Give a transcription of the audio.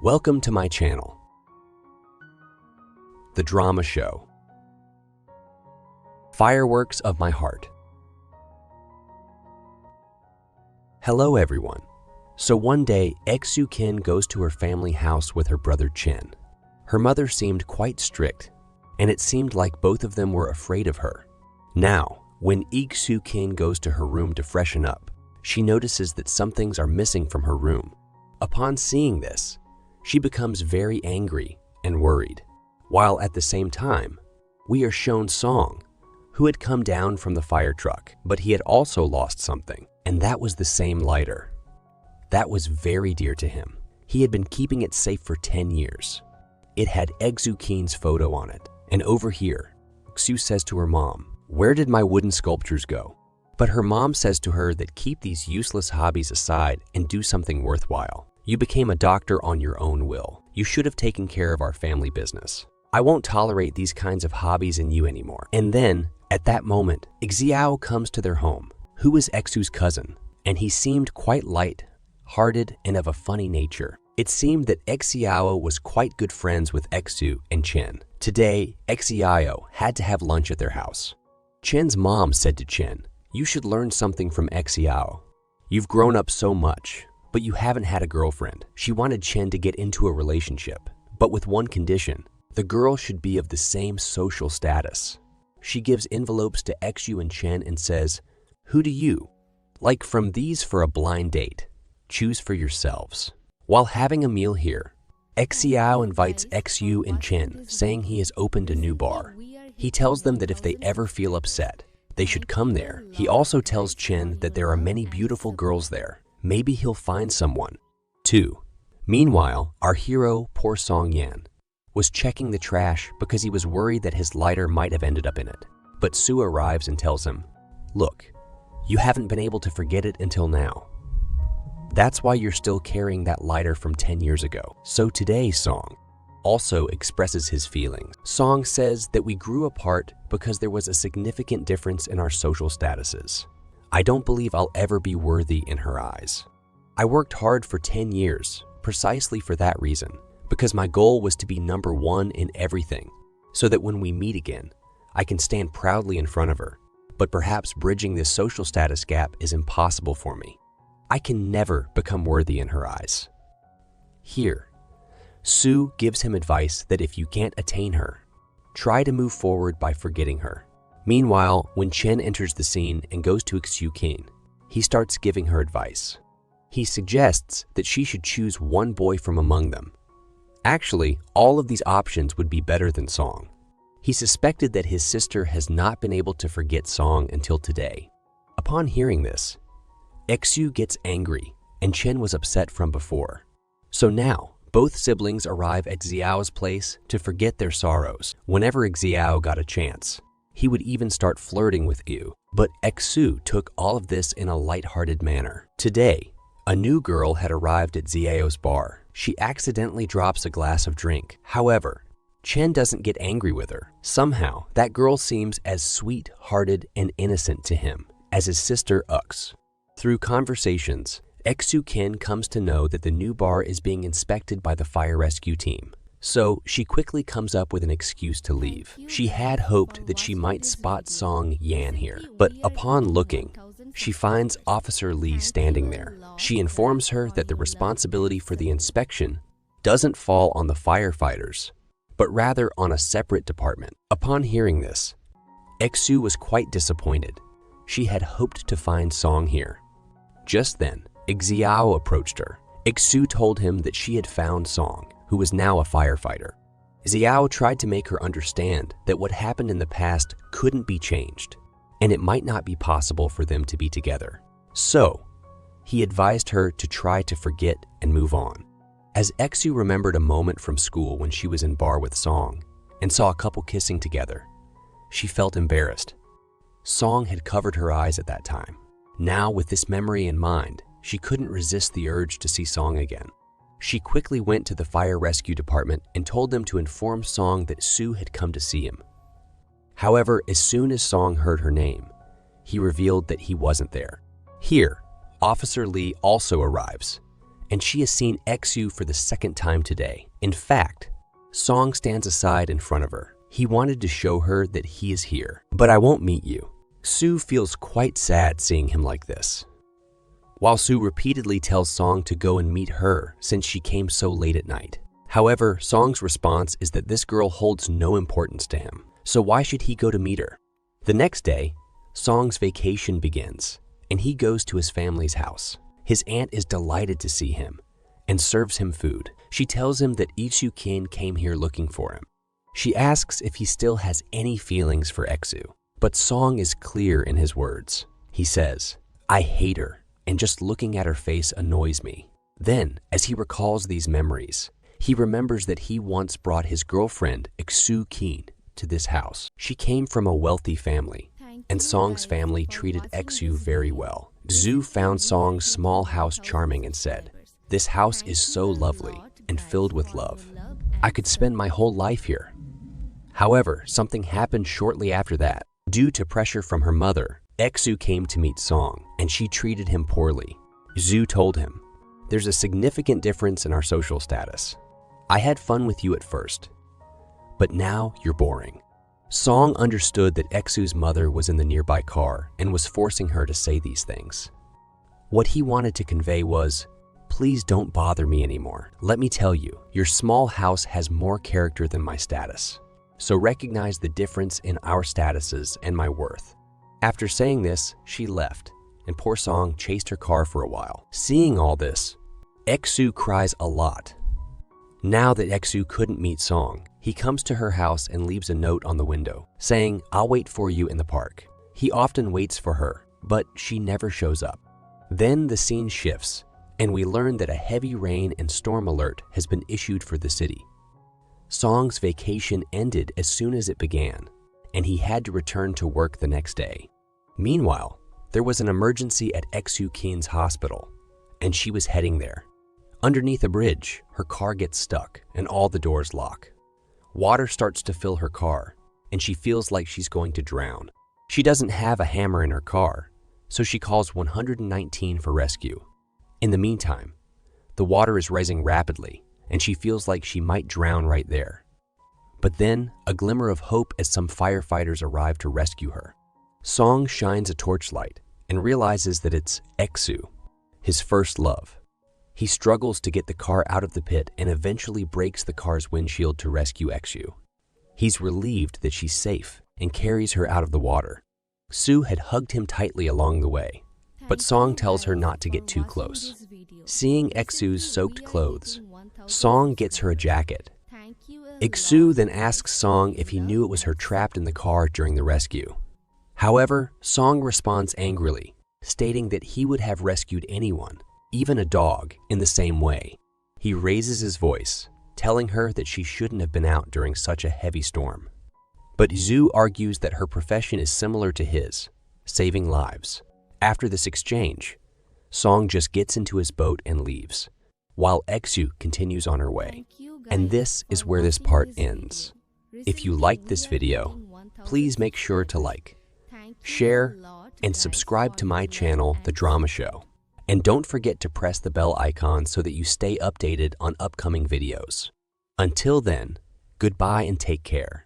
Welcome to my channel, The Drama Show. Fireworks of My Heart. Hello everyone. So one day, Eksu Kin goes to her family house with her brother Chen. Her mother seemed quite strict, and it seemed like both of them were afraid of her. Now, when Eksu Kin goes to her room to freshen up, she notices that some things are missing from her room. Upon seeing this, she becomes very angry and worried, while at the same time, we are shown Song, who had come down from the fire truck, but he had also lost something, and that was the same lighter. That was very dear to him. He had been keeping it safe for 10 years. It had Eksu Kin's photo on it, and over here, Eksu says to her mom, "Where did my wooden sculptures go?" But her mom says to her that keep these useless hobbies aside and do something worthwhile. You became a doctor on your own will. You should have taken care of our family business. I won't tolerate these kinds of hobbies in you anymore. And then, at that moment, Xiao comes to their home, who was Eksu's cousin, and he seemed quite light-hearted and of a funny nature. It seemed that Xiao was quite good friends with Eksu and Chen. Today, Xiao had to have lunch at their house. Chen's mom said to Chen, "You should learn something from Xiao. You've grown up so much, but you haven't had a girlfriend." She wanted Chen to get into a relationship, but with one condition: the girl should be of the same social status. She gives envelopes to Eksu and Chen and says, "Who do you like from these for a blind date? Choose for yourselves." While having a meal here, Xiao invites Eksu and Chen, saying he has opened a new bar. He tells them that if they ever feel upset, they should come there. He also tells Chen that there are many beautiful girls there. Maybe he'll find someone, too. Meanwhile, our hero, poor Song Yan, was checking the trash because he was worried that his lighter might have ended up in it. But Sue arrives and tells him, "Look, you haven't been able to forget it until now. That's why you're still carrying that lighter from 10 years ago." So today, Song also expresses his feelings. Song says that we grew apart because there was a significant difference in our social statuses. I don't believe I'll ever be worthy in her eyes. I worked hard for 10 years, precisely for that reason, because my goal was to be number one in everything, so that when we meet again, I can stand proudly in front of her. But perhaps bridging this social status gap is impossible for me. I can never become worthy in her eyes. Here, Sue gives him advice that if you can't attain her, try to move forward by forgetting her. Meanwhile, when Chen enters the scene and goes to Eksu Kin, he starts giving her advice. He suggests that she should choose one boy from among them. Actually, all of these options would be better than Song. He suspected that his sister has not been able to forget Song until today. Upon hearing this, Eksu gets angry, and Chen was upset from before. So now, both siblings arrive at Xiao's place to forget their sorrows. Whenever Xiao got a chance, he would even start flirting with Yu. But Eksu took all of this in a light-hearted manner. Today, a new girl had arrived at Xiao's bar. She accidentally drops a glass of drink. However, Chen doesn't get angry with her. Somehow, that girl seems as sweet-hearted and innocent to him as his sister Ux. Through conversations, Eksu Kin comes to know that the new bar is being inspected by the fire rescue team. So she quickly comes up with an excuse to leave. She had hoped that she might spot Song Yan here, but upon looking, she finds Officer Lee standing there. She informs her that the responsibility for the inspection doesn't fall on the firefighters, but rather on a separate department. Upon hearing this, Eksu was quite disappointed. She had hoped to find Song here. Just then, Xiao approached her. Eksu told him that she had found Song, who was now a firefighter. Xiao tried to make her understand that what happened in the past couldn't be changed, and it might not be possible for them to be together. So, he advised her to try to forget and move on. As Eksu remembered a moment from school when she was in bar with Song and saw a couple kissing together, she felt embarrassed. Song had covered her eyes at that time. Now, with this memory in mind, she couldn't resist the urge to see Song again. She quickly went to the fire rescue department and told them to inform Song that Sue had come to see him. However, as soon as Song heard her name, he revealed that he wasn't there. Here, Officer Lee also arrives and she has seen Exu for the second time today. In fact, Song stands aside in front of her. He wanted to show her that he is here. But I won't meet you. Sue feels quite sad seeing him like this. While Sue repeatedly tells Song to go and meet her since she came so late at night. However, Song's response is that this girl holds no importance to him, so why should he go to meet her? The next day, Song's vacation begins, and he goes to his family's house. His aunt is delighted to see him and serves him food. She tells him that Exu Kin came here looking for him. She asks if he still has any feelings for Exu, but Song is clear in his words. He says, "I hate her, and just looking at her face annoys me." Then, as he recalls these memories, he remembers that he once brought his girlfriend, Exu Kin, to this house. She came from a wealthy family, and Song's family treated Exu very well. Zhu found Song's small house charming and said, "This house is so lovely and filled with love. I could spend my whole life here." However, something happened shortly after that. Due to pressure from her mother, Exu came to meet Song, and she treated him poorly. Zhu told him, "There's a significant difference in our social status. I had fun with you at first, but now you're boring." Song understood that Exu's mother was in the nearby car and was forcing her to say these things. What he wanted to convey was, "Please don't bother me anymore. Let me tell you, your small house has more character than my status. So recognize the difference in our statuses and my worth." After saying this, she left, and poor Song chased her car for a while. Seeing all this, Exu cries a lot. Now that Exu couldn't meet Song, he comes to her house and leaves a note on the window, saying, "I'll wait for you in the park." He often waits for her, but she never shows up. Then the scene shifts, and we learn that a heavy rain and storm alert has been issued for the city. Song's vacation ended as soon as it began, and he had to return to work the next day. Meanwhile, there was an emergency at Exu Kin's hospital, and she was heading there. Underneath a bridge, her car gets stuck and all the doors lock. Water starts to fill her car, and she feels like she's going to drown. She doesn't have a hammer in her car, so she calls 119 for rescue. In the meantime, the water is rising rapidly, and she feels like she might drown right there. But then, a glimmer of hope as some firefighters arrive to rescue her. Song shines a torchlight and realizes that it's Exu, his first love. He struggles to get the car out of the pit and eventually breaks the car's windshield to rescue Exu. He's relieved that she's safe and carries her out of the water. Sue had hugged him tightly along the way, but Song tells her not to get too close. Seeing Exu's soaked clothes, Song gets her a jacket. Exu then asks Song if he knew it was her trapped in the car during the rescue. However, Song responds angrily, stating that he would have rescued anyone, even a dog, in the same way. He raises his voice, telling her that she shouldn't have been out during such a heavy storm. But Zhu argues that her profession is similar to his, saving lives. After this exchange, Song just gets into his boat and leaves, while Exu continues on her way. And this is where this part ends. If you liked this video, please make sure to like, share, and subscribe to my channel, The Drama Show. And don't forget to press the bell icon so that you stay updated on upcoming videos. Until then, goodbye and take care.